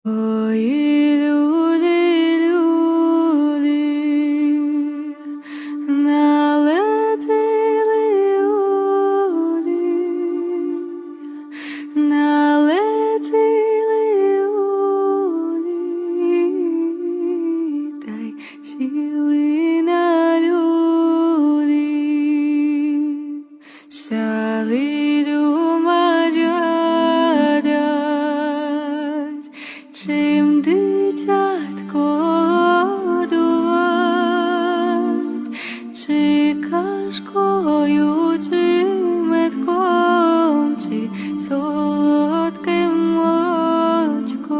Ой, люди, люди, налетіли люди, налетіли люди, та й сіли на люди, стали думать, гадать, чим дитятко годувати, чи кашкою, чи медком, чи солодким молочком.